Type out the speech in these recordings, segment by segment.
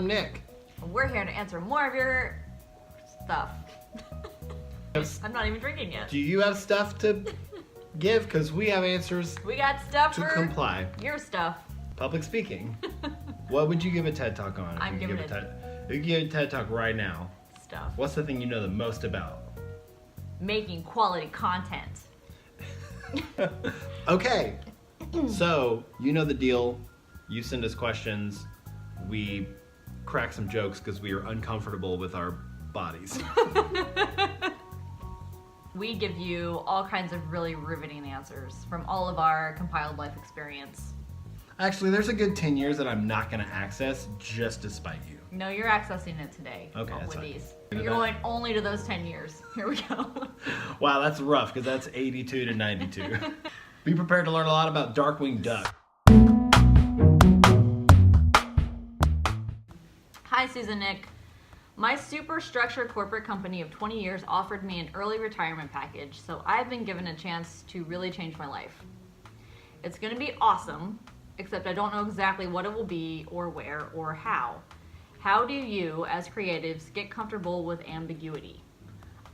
Nick. We're here to answer more of your stuff. I'm not even drinking yet. Do you have stuff to give? Because we have answers We got stuff to for comply. your stuff. Public speaking. What would you give a TED Talk on? I'm giving it If you give a TED Talk right now, stuff. what's the thing you know the most about? Making quality content. Okay. So, you know the deal. You send us questions. We crack some jokes because we are uncomfortable with our bodies. We give you all kinds of really riveting answers from all of our compiled life experience. Actually, there's a good 10 years that I'm not going to access just to spite you. No, you're accessing it today. Okay, that's with fine. these. You're going only to those 10 years. Here we go. Wow, that's rough because that's 82 to 92. Be prepared to learn a lot about Darkwing Duck. Hi, Suz and Nick. My super structured corporate company of 20 years offered me an early retirement package, so I've been given a chance to really change my life. It's going to be awesome, except I don't know exactly what it will be or where or how. How do you, as creatives, get comfortable with ambiguity?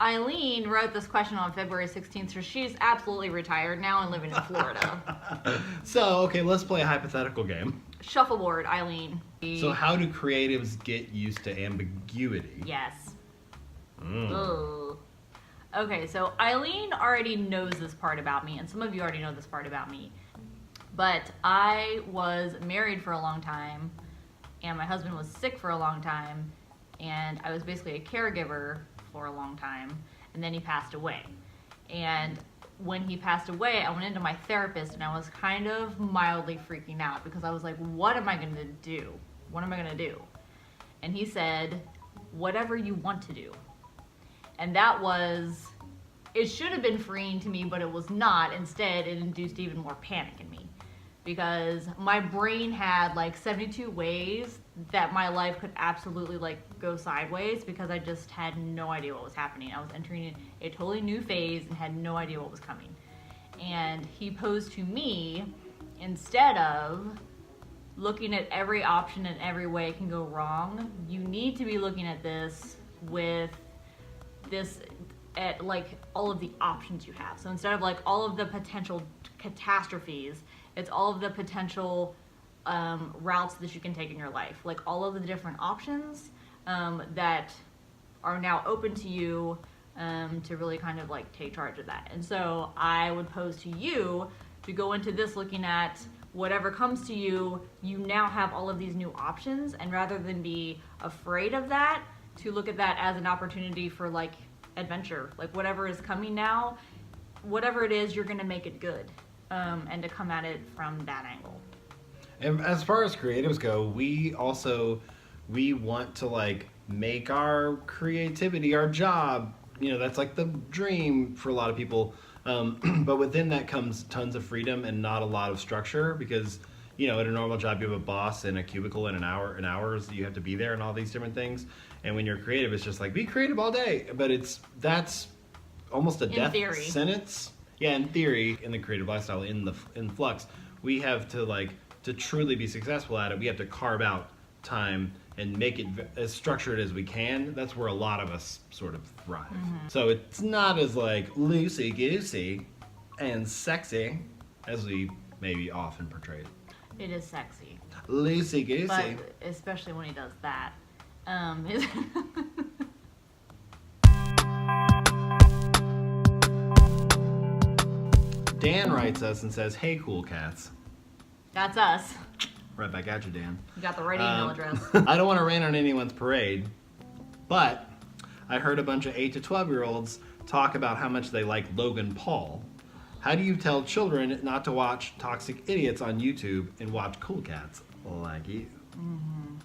Eileen wrote this question on February 16th, so she's absolutely retired now and living in Florida. So, okay, let's play a hypothetical game. Shuffleboard, Eileen. So how do creatives get used to ambiguity? Yes. Mm. Ugh. Okay, so Eileen already knows this part about me, and some of you already know this part about me. But I was married for a long time, and my husband was sick for a long time, and I was basically a caregiver for a long time, and then he passed away. And when he passed away, I went into my therapist, and I was kind of mildly freaking out because I was like, what am I going to do? What am I going to do? And he said, whatever you want to do. And that was, it should have been freeing to me, but it was not. Instead, it induced even more panic in me because my brain had like 72 ways that my life could absolutely like go sideways because I just had no idea what was happening. I was entering a totally new phase and had no idea what was coming. And he posed to me, instead of looking at every option and every way it can go wrong, you need to be looking at this with this at like all of the options you have. So instead of like all of the potential catastrophes, it's all of the potential routes that you can take in your life, like all of the different options that are now open to you to really kind of like take charge of that. And so I would pose to you to go into this looking at whatever comes to you, you now have all of these new options, and rather than be afraid of that, to look at that as an opportunity for like adventure, like whatever is coming now, whatever it is, you're gonna make it good, and to come at it from that angle. And as far as creatives go, we want to like make our creativity our job. You know, that's like the dream for a lot of people. But within that comes tons of freedom and not a lot of structure because, you know, at a normal job you have a boss and a cubicle and hours you have to be there and all these different things. And when you're creative, it's just like be creative all day. But that's almost a death sentence. Yeah, in theory, in the creative lifestyle, in flux, we have to truly be successful at it, we have to carve out time and make it as structured as we can. That's where a lot of us sort of thrive. Mm-hmm. So it's not as like loosey-goosey and sexy as we maybe often portray it. It is sexy. Loosey-goosey. But especially when he does that. Dan writes us and says, hey, cool cats. That's us. Right back at you, Dan. You got the right email address. I don't want to rain on anyone's parade, but I heard a bunch of 8 to 12-year-olds talk about how much they like Logan Paul. How do you tell children not to watch toxic idiots on YouTube and watch cool cats like you? Mm-hmm.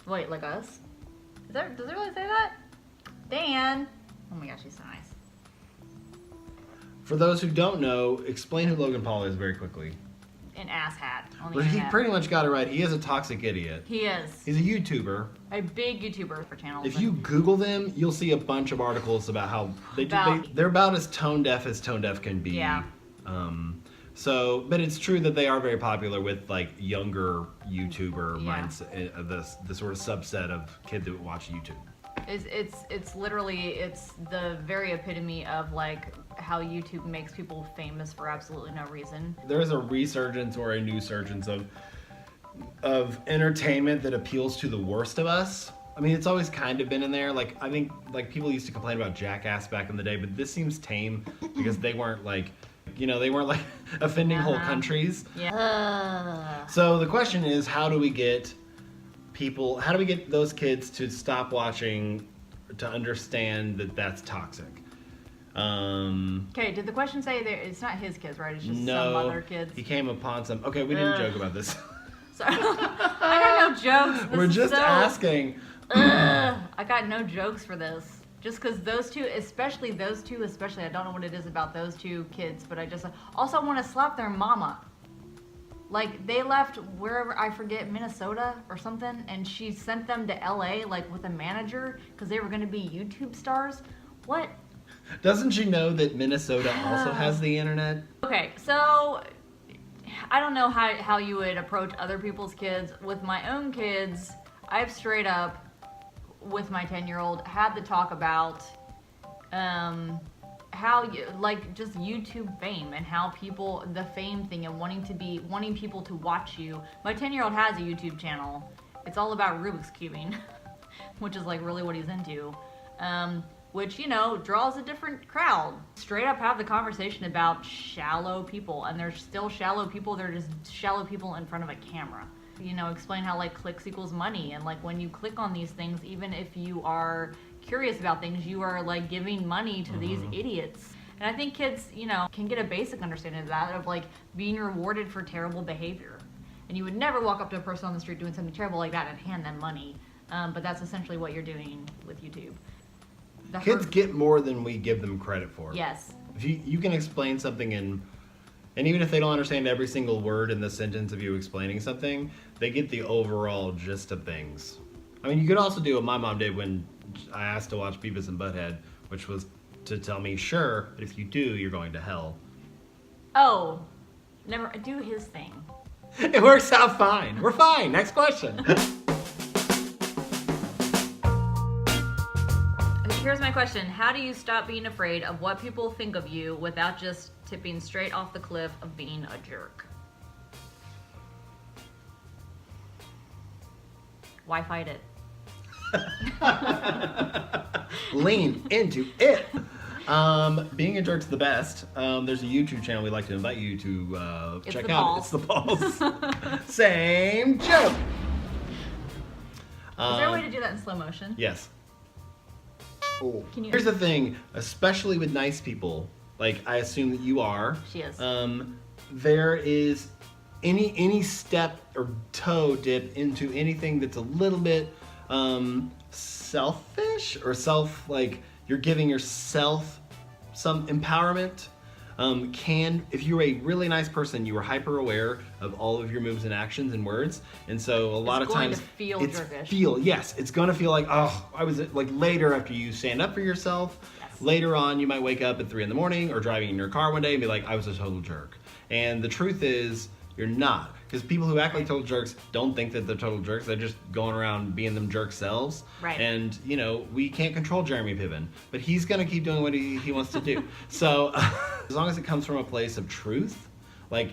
Wait, like us? Does it really say that? Dan! Oh my gosh, he's so nice. For those who don't know, explain who Logan Paul is very quickly. An asshat on the But he internet. pretty much got it right. He is a toxic idiot. He is. He's a YouTuber. A big YouTuber for channels. If you Google them, you'll see a bunch of articles about how they're about as tone deaf can be. Yeah. So, but it's true that they are very popular with like younger YouTuber mindset, the sort of subset of kids that watch YouTube. It's literally the very epitome of like how YouTube makes people famous for absolutely no reason. There is a resurgence or a new surgence of entertainment that appeals to the worst of us. I mean, it's always kind of been in there. Like, I think like people used to complain about Jackass back in the day, but this seems tame because they weren't like, they weren't like offending whole countries. Yeah. So the question is, how do we get those kids to stop watching, to understand that that's toxic? Okay, did the question say it's not his kids, right? It's just some other kids? He came upon some. Okay, we didn't joke about this. Sorry. I got no jokes. We're just asking. I got no jokes for this. Just because those two, especially, I don't know what it is about those two kids, but I just also want to slap their mama. Like, they left wherever, I forget, Minnesota or something, and she sent them to LA, like, with a manager, because they were going to be YouTube stars. What? Doesn't she know that Minnesota also has the internet? Okay, so I don't know how you would approach other people's kids. With my own kids, I've straight up, with my 10-year-old, had the talk about how you, like, just YouTube fame and how people, the fame thing and wanting people to watch you. My 10-year-old has a YouTube channel. It's all about Rubik's cubing, which is like really what he's into. Which, draws a different crowd. Straight up have the conversation about shallow people, and there's still shallow people. They're just shallow people in front of a camera. Explain how like clicks equals money, and like when you click on these things, even if you are curious about things, you are like giving money to these idiots. And I think kids, can get a basic understanding of that, of like being rewarded for terrible behavior. And you would never walk up to a person on the street doing something terrible like that and hand them money. But that's essentially what you're doing with YouTube. Kids get more than we give them credit for. Yes. If you can explain something and even if they don't understand every single word in the sentence of you explaining something, they get the overall gist of things. I mean, you could also do what my mom did when I asked to watch Beavis and Butthead, which was to tell me, sure, but if you do, you're going to hell. Oh, never do his thing. It works out fine. We're fine. Next question. Here's my question. How do you stop being afraid of what people think of you without just tipping straight off the cliff of being a jerk? Why fight it? Lean into it. Being a jerk's the best. There's a YouTube channel we'd like to invite you to check out. It's the Balls. Same joke. Is there a way to do that in slow motion? Yes. Can you? Here's the thing, especially with nice people, like I assume that you are. She is. There is any step or toe dip into anything that's a little bit selfish or like you're giving yourself some empowerment. If you're a really nice person, you are hyper aware of all of your moves and actions and words, and so a lot of times it's gonna feel like, oh, I was like later after you stand up for yourself. Yes. Later on, you might wake up at 3 a.m. or driving in your car one day and be like, I was a total jerk. And the truth is, you're not. Because people who act like total jerks don't think that they're total jerks. They're just going around being them jerk selves. Right. And, we can't control Jeremy Piven. But he's going to keep doing what he wants to do. So, as long as it comes from a place of truth, like...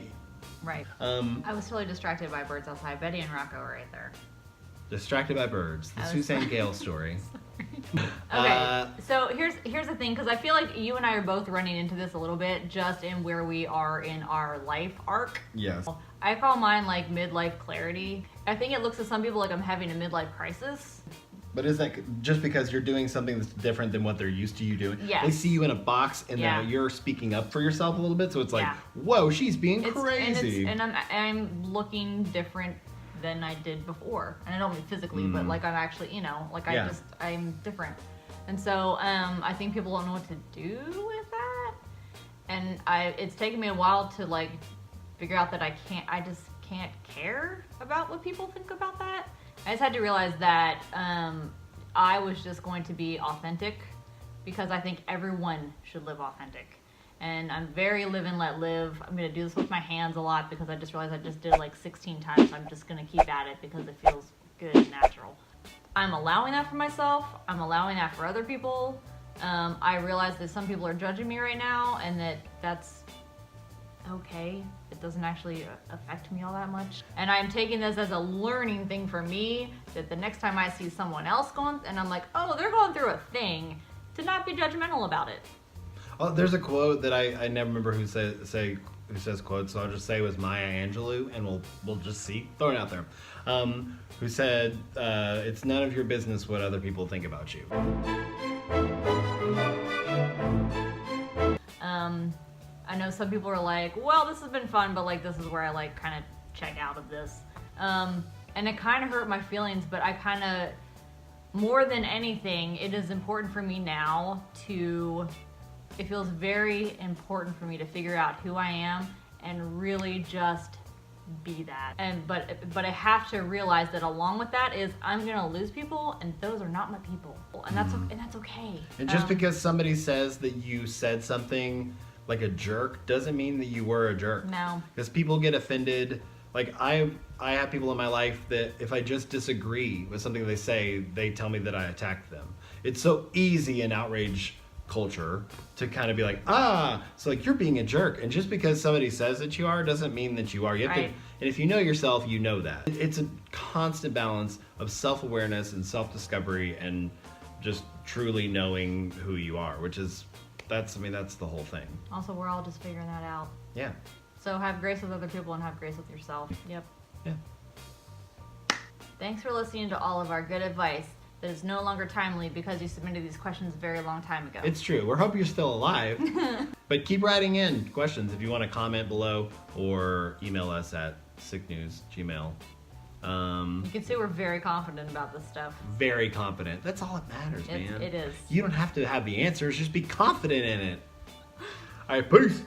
Right. I was totally distracted by birds outside. Betty and Rocco are right there. Distracted by birds. The Suzanne Gale story. Okay, so here's the thing, because I feel like you and I are both running into this a little bit, just in where we are in our life arc. Yes. I call mine like midlife clarity. I think it looks to some people like I'm having a midlife crisis. But is that just because you're doing something that's different than what they're used to you doing? Yes. They see you in a box and now you're speaking up for yourself a little bit, so it's like, whoa, she's being crazy. And I'm looking different than I did before. And I don't mean physically, but like I'm actually, I'm different. And so I think people don't know what to do with that. And it's taken me a while to like figure out that I just can't care about what people think about that. I just had to realize that I was just going to be authentic, because I think everyone should live authentic. And I'm very live and let live. I'm going to do this with my hands a lot because I just realized I just did it like 16 times. So I'm just going to keep at it because it feels good and natural. I'm allowing that for myself. I'm allowing that for other people. I realize that some people are judging me right now and that's okay. It doesn't actually affect me all that much. And I'm taking this as a learning thing for me, that the next time I see someone else going, and I'm like, oh, they're going through a thing, to not be judgmental about it. Oh, there's a quote that I never remember who says quotes, so I'll just say it was Maya Angelou, and we'll just see, throw it out there. Who said, "It's none of your business what other people think about you." I know some people are like, well, this has been fun, but like this is where I like kind of check out of this. And it kind of hurt my feelings, but I kind of, more than anything, it is important for me now it feels very important for me to figure out who I am and really just be that. But I have to realize that along with that is I'm gonna lose people, and those are not my people, and that's okay. And just because somebody says that you said something like a jerk doesn't mean that you were a jerk. No. Because people get offended. Like I have people in my life that if I just disagree with something they say, they tell me that I attacked them. It's so easy in outrage culture to kind of be like, so like you're being a jerk. And just because somebody says that you are doesn't mean that you are. You have to, and if you know yourself, you know that. It's a constant balance of self-awareness and self-discovery and just truly knowing who you are, which is, that's the whole thing. Also, we're all just figuring that out. Yeah. So have grace with other people and have grace with yourself. Yep. Yeah. Thanks for listening to all of our good advice that is no longer timely because you submitted these questions a very long time ago. It's true. We hope you're still alive. But keep writing in questions if you want to comment below or email us at sicknewsgmail. You can see we're very confident about this stuff. Very confident. That's all that matters, man. It is. You don't have to have the answers. Just be confident in it. All right, peace.